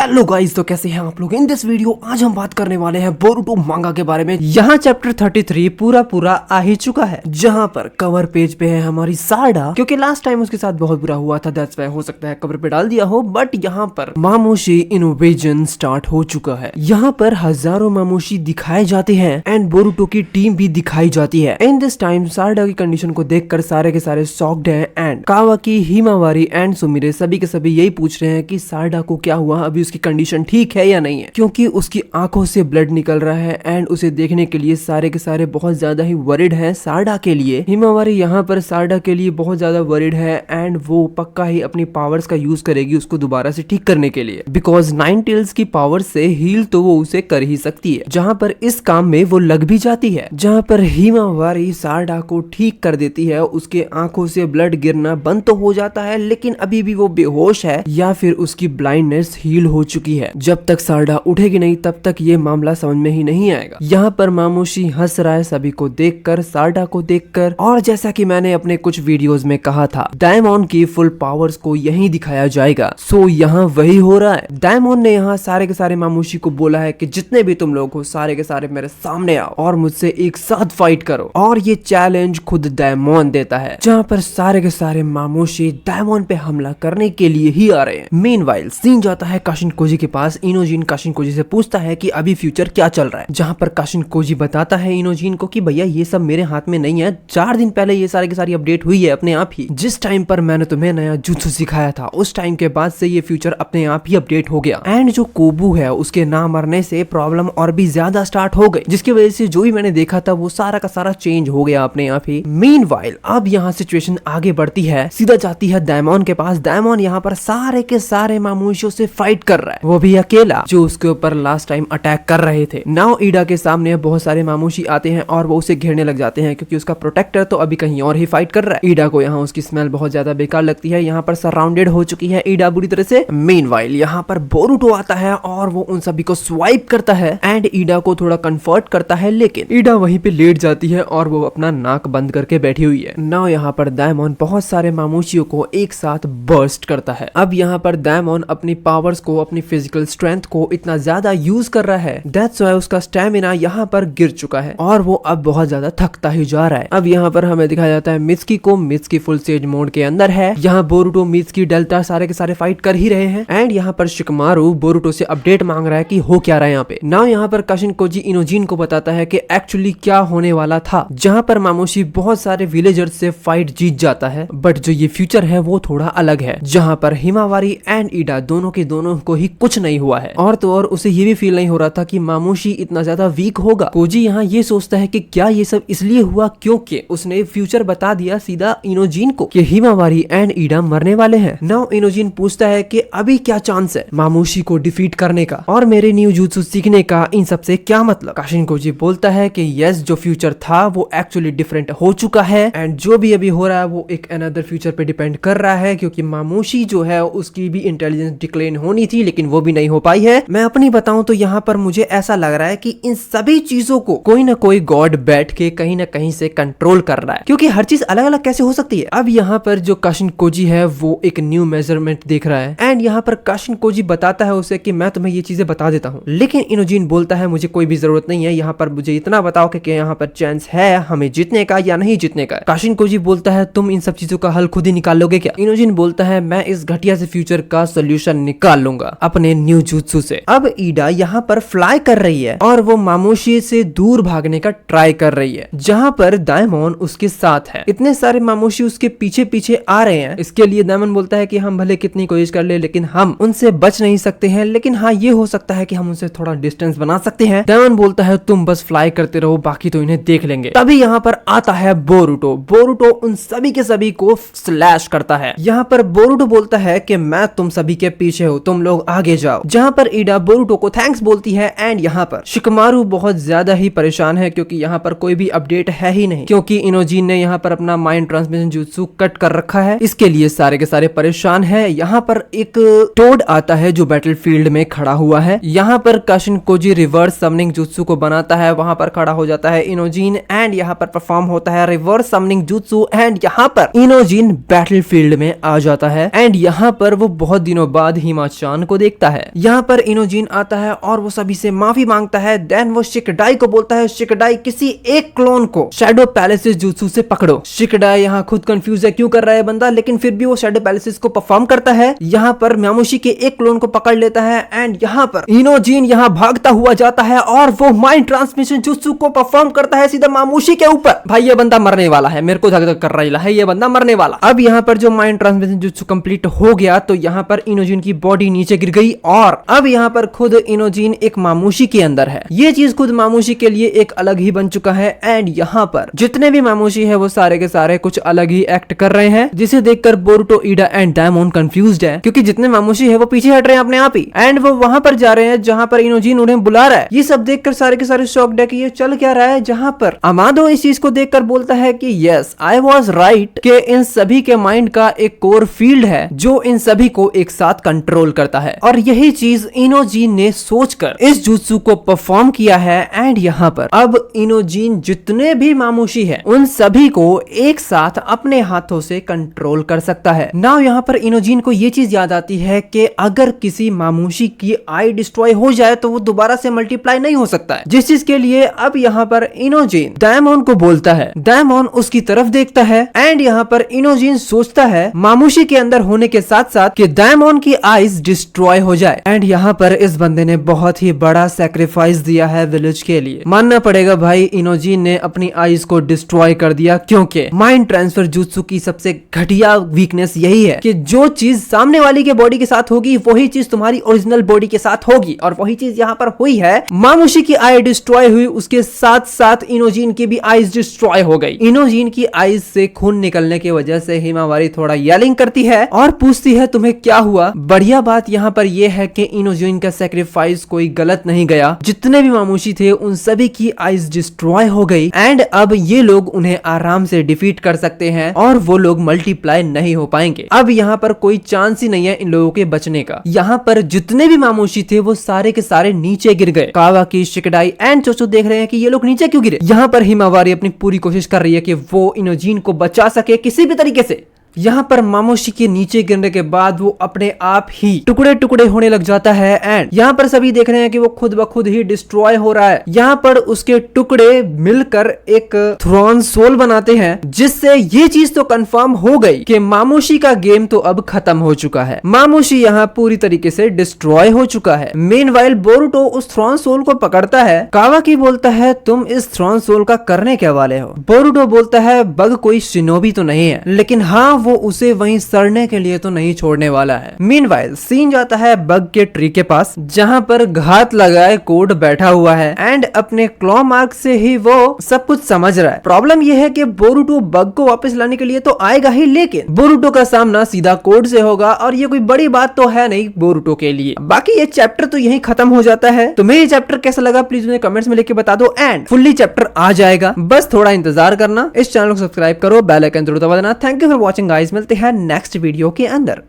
Hello guys, तो कैसे हैं आप लोग। इन दिस वीडियो आज हम बात करने वाले हैं बोरुटो मांगा के बारे में। यहाँ चैप्टर 33 पूरा आ ही चुका है, जहाँ पर कवर पेज पे है हमारी साडा, क्योंकि लास्ट टाइम उसके साथ बहुत बुरा हुआ था, दैट्स व्हाई हो सकता है कवर पे डाल दिया हो। बट यहाँ पर मामोशी इनोवेजन स्टार्ट हो चुका है। यहाँ पर हजारों मामोशी दिखाए जाते हैं एंड बोरुटो की टीम भी दिखाई जाती है। इन दिस टाइम साडा की कंडीशन को देखकर सारे के सारे शॉक्ड हैं एंड कावाकी, हिमावारी एंड सुमिरे सभी के सभी यही पूछ रहे हैं कि साडा को क्या हुआ, अभी उसकी कंडीशन ठीक है या नहीं है, क्योंकि उसकी आंखों से ब्लड निकल रहा है एंड उसे देखने के लिए सारे के सारे बहुत ज्यादा ही वरिड हैं साडा के लिए। हिमावारी यहाँ पर साडा के लिए बहुत ज्यादा वरिड है एंड वो पक्का ही अपनी पावर्स का यूज करेगी उसको दोबारा से ठीक करने के लिए, बिकॉज 9 टेल्स की पावर से हील तो वो उसे कर ही सकती है। जहाँ पर इस काम में वो लग भी जाती है, जहाँ पर हिमावारी साडा को ठीक कर देती है, उसके आंखों से ब्लड गिरना बंद तो हो जाता है, लेकिन अभी भी वो बेहोश है या फिर उसकी ब्लाइंडनेस हील हो चुकी है। जब तक साडा उठेगी नहीं तब तक ये मामला समझ में ही नहीं आएगा। यहाँ पर मामोशी हंस रहा है सभी को देखकर, साडा को देखकर, और जैसा कि मैंने अपने कुछ वीडियोस में कहा था, डायमंड की फुल पावर्स को यही दिखाया जाएगा। सो यहाँ वही हो रहा है। डायमंड ने यहाँ सारे के सारे मामोशी को बोला है कि जितने भी तुम लोग हो सारे के सारे मेरे सामने आओ और मुझसे एक साथ फाइट करो, और ये चैलेंज खुद डायमंड देता है, जहाँ पर सारे के सारे मामोशी डायमंड पे हमला करने के लिए ही आ रहे हैं। मीनवाइल सीन जाता है काशिनकोजी के पास। इनोजिन काशिनकोजी से पूछता है कि अभी फ्यूचर क्या चल रहा है, जहाँ पर काशिनकोजी बताता है इनोजिन को कि भैया ये सब मेरे हाथ में नहीं है, 4 दिन पहले ये सारी की सारी अपडेट हुई है अपने आप ही। जिस टाइम पर मैंने तुम्हें नया जुत्सु सिखाया था उस टाइम के बाद से ये फ्यूचर अपने आप ही अपडेट हो गया एंड जो कोबू है उसके ना मरने से प्रॉब्लम और भी ज्यादा स्टार्ट हो गई, जिसकी वजह से जो भी मैंने देखा था वो सारा का सारा चेंज हो गया अपने आप ही। मीनवाइल अब यहाँ सिचुएशन आगे बढ़ती है, सीधा जाती है डायमंड के पास। डायमंड यहाँ पर सारे के सारे मामोशियों से फाइट कर रहा है, वो भी अकेला, जो उसके ऊपर लास्ट टाइम अटैक कर रहे थे। नाउ ईडा के सामने बहुत सारे मामोशी आते हैं और वो उसे घेरने लग जाते हैं, क्योंकि उसका प्रोटेक्टर तो अभी कहीं और ही फाइट कर रहा है। ईडा को यहाँ उसकी स्मेल बहुत ज्यादा बेकार लगती है। यहाँ पर सराउंडेड हो चुकी है ईडा बुरी तरह से। मीनवाइल यहाँ पर बोरुटो आता है और वो उन सभी को स्वाइप करता है एंड ईडा को थोड़ा कंफर्ट करता है, लेकिन ईडा वहीं पे लेट जाती है और वो अपना नाक बंद करके बैठी हुई है। नाउ यहाँ पर डायमंड बहुत सारे मामोशियों को एक साथ बर्स्ट करता है। अब यहाँ पर डायमंड अपनी पावर्स को, अपनी फिजिकल स्ट्रेंथ को इतना ज्यादा यूज कर रहा है, दैट्स व्हाई उसका स्टैमिना यहाँ पर गिर चुका है और वो अब बहुत ज्यादा थकता ही जा रहा है। अब यहाँ पर हमें दिखाया जाता है मित्सुकी को। मित्सुकी फुल स्टेज मोड के अंदर है। यहाँ बोरुटो, मित्सुकी, डेल्टा सारे के सारे फाइट कर ही रहे हैं एंड यहाँ पर शिकमारू बोरुटो से अपडेट मांग रहा है कि हो क्या रहा है यहाँ पे। नाउ यहाँ पर काशिनकोजी इनोजिन को बताता है कि एक्चुअली क्या होने वाला था, जहाँ पर मामोशी बहुत सारे विलेजर्स से फाइट जीत जाता है, बट जो ये फ्यूचर है वो थोड़ा अलग है, जहाँ पर हिमावारी एंड ईडा दोनों के दोनों को ही कुछ नहीं हुआ है, और तो और उसे ये भी फील नहीं हो रहा था कि मामोशी इतना ज्यादा वीक होगा। कोजी यहाँ ये सोचता है कि क्या ये सब इसलिए हुआ क्योंकि उसने फ्यूचर बता दिया सीधा इनोजिन को कि हिमावारी एंड ईडा मरने वाले हैं। नाउ इनोजिन पूछता है कि अभी क्या चांस है मामोशी को डिफीट करने का और मेरे न्यू जुत्सु सीखने का, इन सब से क्या मतलब। काशिनकोजी बोलता है कि यस, जो फ्यूचर था वो एक्चुअली डिफरेंट हो चुका है एंड जो भी अभी हो रहा है वो एक अनदर फ्यूचर पे डिपेंड कर रहा है, क्योंकि मामोशी जो है उसकी भी इंटेलिजेंस डिक्लेन होनी थी लेकिन वो भी नहीं हो पाई है। मैं अपनी बताऊं तो यहाँ पर मुझे ऐसा लग रहा है कि इन सभी चीजों को कोई ना कोई गॉड बैठ के कहीं ना कहीं से कंट्रोल कर रहा है, क्योंकि हर चीज अलग अलग कैसे हो सकती है। अब यहाँ पर जो काशिनकोजी है वो एक न्यू मेजरमेंट देख रहा है एंड यहाँ पर काशिनकोजी बताता है उसे कि मैं तुम्हें ये चीजें बता देता हूँ, लेकिन इनोजिन बोलता है मुझे कोई भी जरूरत नहीं है, यहाँ पर मुझे इतना बताओ कि यहाँ पर चांस है हमें जीतने का या नहीं जीतने का। काशिनकोजी बोलता है तुम इन सब चीजों का हल खुद ही निकाल लोगे क्या। इनोजिन बोलता है मैं इस घटिया से फ्यूचर का सोल्यूशन निकाल लूंगा अपने न्यू जुत्सु से। अब ईडा यहाँ पर फ्लाई कर रही है और वो मामोशी से दूर भागने का ट्राई कर रही है, जहाँ पर डायमंड उसके साथ है। इतने सारे मामोशी उसके पीछे पीछे आ रहे हैं, इसके लिए डायमंड बोलता है कि हम भले कितनी कोशिश कर ले लेकिन हम उनसे बच नहीं सकते हैं, लेकिन हाँ ये हो सकता है कि हम उनसे थोड़ा डिस्टेंस बना सकते हैं। डायमंड बोलता है तुम बस फ्लाई करते रहो, बाकी तो इन्हें देख लेंगे। तभी यहाँ पर आता है बोरुटो। बोरुटो उन सभी के सभी को स्लैश करता है। यहाँ पर बोरुटो बोलता है कि मैं तुम सभी के पीछे हूँ, तुम लोग आगे जाओ, जहाँ पर ईडा बोरुटो को थैंक्स बोलती है एंड यहाँ पर शिकमारू बहुत ज्यादा ही परेशान है, क्योंकि यहाँ पर कोई भी अपडेट है ही नहीं, क्योंकि इनोजिन ने यहाँ पर अपना माइंड ट्रांसमिशन जुत्सु कट कर रखा है, इसके लिए सारे के सारे परेशान है। यहाँ पर एक टोड आता है जो बैटलफील्ड में खड़ा हुआ है। यहाँ पर काशिनकोजी रिवर्स समनिंग जुत्सु को बनाता है, वहां पर खड़ा हो जाता है इनोजिन एंड यहाँ पर परफॉर्म होता है रिवर्स समनिंग जुत्सु एंड यहाँ पर इनोजिन बैटलफील्ड में आ जाता है एंड यहाँ पर वो बहुत दिनों बाद हिमा-चान को देखता है। यहाँ पर इनोजीन आता है और वो सभी से माफी मांगता है। देन वो शिकडाई को बोलता है, शिकडाई किसी एक क्लोन को शैडो पैलेसेस जुत्सु से पकड़ो। शिकडाई यहाँ खुद कंफ्यूज है क्यों कर रहा है बंदा, लेकिन फिर भी वो शैडो पैलेसेस को परफॉर्म करता है। यहाँ पर मामूशी के एक क्लोन को पकड़ लेता है एंड यहाँ पर इनोजीन यहाँ भागता हुआ जाता है और वो माइंड ट्रांसमिशन जुत्सु को परफॉर्म करता है सीधा मामूशी के ऊपर। भाई ये बंदा मरने वाला है, मेरे को धक धक कर रहा है, ये बंदा मरने वाला। अब यहाँ पर जो माइंड ट्रांसमिशन जुत्सु कंप्लीट हो गया तो यहाँ पर इनोजीन की बॉडी नीचे गिर गई और अब यहाँ पर खुद इनोजीन एक मामूशी के अंदर है। ये चीज खुद मामूशी के लिए एक अलग ही बन चुका है एंड यहाँ पर जितने भी मामूशी है वो सारे के सारे कुछ अलग ही एक्ट कर रहे हैं, जिसे देखकर बोरुटो, ईडा एंड डायमोन कंफ्यूज्ड है क्योंकि जितने मामूशी है वो पीछे हट रहे हैं अपने आप ही एंड वो वहां पर जा रहे हैं जहां पर इनोजीन उन्हें बुला रहा है। ये सब देखकर सारे के सारे शॉक्ड है कि ये चल क्या रहा है। जहां पर अमादो इस चीज को देखकर बोलता है कि यस आई वाज राइट कि इन सभी के माइंड का एक कोर फील्ड है जो इन सभी को एक साथ कंट्रोल करता है और यही चीज इनोजीन ने सोचकर इस जुत्सु को परफॉर्म किया है एंड यहाँ पर अब इनोजीन जितने भी मामूशी है उन सभी को एक साथ अपने हाथों से कंट्रोल कर सकता है। नाउ यहाँ पर इनोजीन को ये चीज याद आती है कि अगर किसी मामूशी की आई डिस्ट्रॉय हो जाए तो वो दोबारा से मल्टीप्लाई नहीं हो सकता है, जिस चीज के लिए अब यहाँ पर इनोजीन डायमोन को बोलता है। डायमोन उसकी तरफ देखता है एंड यहाँ पर इनोजीन सोचता है मामूशी के अंदर होने के साथ साथ कि डायमोन की आईज डिस्ट्रॉय हो जाए एंड यहाँ पर इस बंदे ने बहुत ही बड़ा सैक्रिफाइस दिया है विलेज के लिए। मानना पड़ेगा भाई, इनोजीन ने अपनी आईज को डिस्ट्रॉय कर दिया क्योंकि माइंड ट्रांसफर जुत्सु की सबसे घटिया वीकनेस यही है कि जो चीज सामने वाली के बॉडी के साथ होगी वही चीज तुम्हारी ओरिजिनल बॉडी के साथ होगी और वही चीज यहाँ पर हुई है। मामूशी की आई डिस्ट्रॉय हुई, उसके साथ साथ इनोजीन की भी आईज डिस्ट्रॉय हो गई। इनोजीन की आईज से खून निकलने की वजह से हिमावारी थोड़ा येलिंग करती है और पूछती है तुम्हें क्या हुआ। बढ़िया बात यहाँ पर यह है कि इनोजीन का सैक्रिफाइस कोई गलत नहीं गया, जितने भी मामूशी थे उन सभी की आईज डिस्ट्रॉय हो गई एंड अब ये लोग उन्हें आराम से डिफीट कर सकते हैं और वो लोग मल्टीप्लाई नहीं हो पाएंगे। अब यहाँ पर कोई चांस ही नहीं है इन लोगों के बचने का। यहाँ पर जितने भी मामूशी थे वो सारे के सारे नीचे गिर गए। कावाकी, शिकडाई एंड चोचो देख रहे हैं कि ये लोग नीचे क्यों गिरे। यहाँ पर हिमावारी अपनी पूरी कोशिश कर रही है कि वो इनोजीन को बचा सके किसी भी तरीके से। यहाँ पर मामूशी के नीचे गिरने के बाद वो अपने आप ही टुकड़े टुकड़े होने लग जाता है एंड यहाँ पर सभी देख रहे हैं कि वो खुद ब खुद ही डिस्ट्रॉय हो रहा है। यहाँ पर उसके टुकड़े मिलकर एक थ्रॉन सोल बनाते हैं, जिससे ये चीज तो कंफर्म हो गई कि मामूशी का गेम तो अब खत्म हो चुका है। मामूशी यहाँ पूरी तरीके से डिस्ट्रॉय हो चुका है। मेनवाइल बोरुटो उस थ्रॉन सोल को पकड़ता है। कावाकी बोलता है तुम इस थ्रॉन सोल का करने क्या वाले हो। बोरुटो बोलता है बग कोई शिनोबी तो नहीं है, लेकिन हाँ वो उसे वहीं सड़ने के लिए तो नहीं छोड़ने वाला है। मीनवाइल सीन जाता है बग के ट्री के पास, जहाँ पर घात लगाए कोड बैठा हुआ है एंड अपने क्लॉ मार्क से ही वो सब कुछ समझ रहा है। प्रॉब्लम यह है कि बोरुटो बग को वापस लाने के लिए तो आएगा ही, लेकिन बोरुटो का सामना सीधा कोड से होगा और ये कोई बड़ी बात तो है नहीं बोरुटो के लिए। बाकी ये चैप्टर तो यही खत्म हो जाता है। तुम्हें ये चैप्टर कैसा लगा प्लीज मुझे कमेंट्स में लिख के बता दो एंड फुल्ली चैप्टर आ जाएगा, बस थोड़ा इंतजार करना। इस चैनल को सब्सक्राइब करो, बेल आइकन जरूर दबा देना। Thank you for watching guys, मिलते हैं नेक्स्ट वीडियो के अंदर।